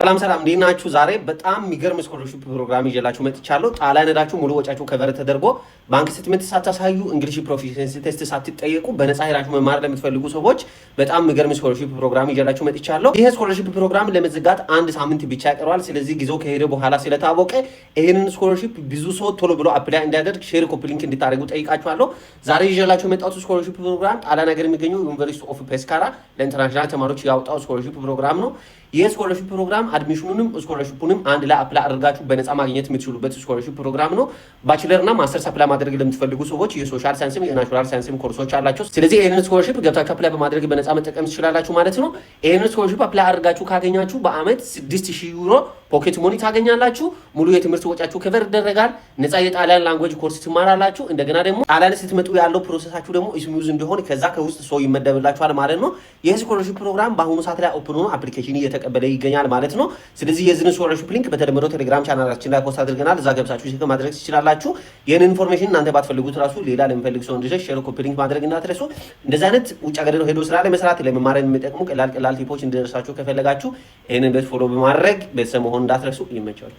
ሰላም እንዴት ናችሁ? ዛሬ በጣም የሚገርም ስኮለርሺፕ ፕሮግራም ይዤላችሁ መጥቻለሁ። ጣሊያን ሄዳችሁ ሙሉ ወጫችሁ ከቨር ተደርጎ ባንክ ስቴትመንት ሳታሳዩ እንግሊሽ ፕሮፊሸንሲ ቴስት ሳትጠየቁ በነፃ ሄዳችሁ መማር ለምትፈልጉ ሰዎች በጣም የሚገርም ስኮለርሺፕ ፕሮግራም ይዤላችሁ መጥቻለሁ። ይሄ ስኮለርሺፕ ፕሮግራም ለመዘጋት አንድ ሳምንት ብቻ ያቀርባል። ስለዚህ ጊዜው ከሄደ በኋላ ስለታወቀ ይሄንን ስኮለርሺፕ ብዙ ሰው ቶሎ ብሎ አፕላይ እንዲያደርግ ሼር ኮፒ ሊንክ እንድታደርጉ ጠይቃችኋለሁ። ዛሬ ይዤላችሁ የመጣሁት ስኮለርሺፕ ፕሮግራም ጣሊያን ሀገር የሚገኘው ዩኒቨርሲቲ ኦፍ ፔስካራ ለኢንተርናሽናል ተማሪዎች ያወጣው ስኮለርሺፕ ፕሮግራም ነው። ይህ ስኮለርሺፕ ፕሮግራም አድሚሽኑንም ስኮለርሺፑንም አንድ ላይ አፕላይ አድርጋችሁ በነፃ ማግኘት የምትችሉበት ስኮለርሺፕ ፕሮግራም ነው። ባችለር እና ማስተርስ አፕላይ ማድረግ ለምትፈልጉ ሰዎች የሶሻል ሳይንስም የናቹራል ሳይንስም ኮርሶች አላቸው። ስለዚህ ይህንን ስኮለርሺፕ ገብታችሁ አፕላይ በማድረግ በነፃ መጠቀም ትችላላችሁ ማለት ነው። ይህንን ስኮለርሺፕ አፕላይ አድርጋችሁ ካገኛችሁ በአመት 6000 ዩሮ ፖኬት ሞኒ ታገኛላችሁ። ሙሉ የትምህርት ወጫችሁ ከቨር ይደረጋል። ነፃ የጣሊያን ላንጉዌጅ ኮርስ ትማራላችሁ። እንደገና ደግሞ ጣሊያን ስትመጡ ያለው ፕሮሰሳችሁ ደግሞ ስሙዝ እንዲሆን ከዛ ከውስጥ ሰው ይመደብላችኋል ማለት ነው። ይህ ስኮለርሺፕ ፕሮግራም በአሁኑ ሰዓት ላይ ኦፕን ሆኖ አፕሊኬሽን እየተቀበለ ይገኛል ማለት ነው። ስለዚህ የዚህን ስኮለርሺፕ ሊንክ በተለመደው ቴሌግራም ቻናላችን ላይ ፖስት አድርገናል። እዛ ገብታችሁ ቼክ ማድረግ ትችላላችሁ። ይህን ኢንፎርሜሽን እናንተ ባትፈልጉት ራሱ ሌላ ለሚፈልግ ሰው እንዲደርስ ሼር ኮፒ ሊንክ ማድረግ እንዳትረሱ። እንደዚህ አይነት ውጭ ሀገር ሄዶ ስራ ለመስራት ለመማር የሚጠቅሙ ቀላል ቲፖች እንዲደርሳችሁ ከፈለጋችሁ ይህንን ቤት ፎሎ በማድረግ ቤተሰብ መሆን እንዳትረሱ። ይመቻል።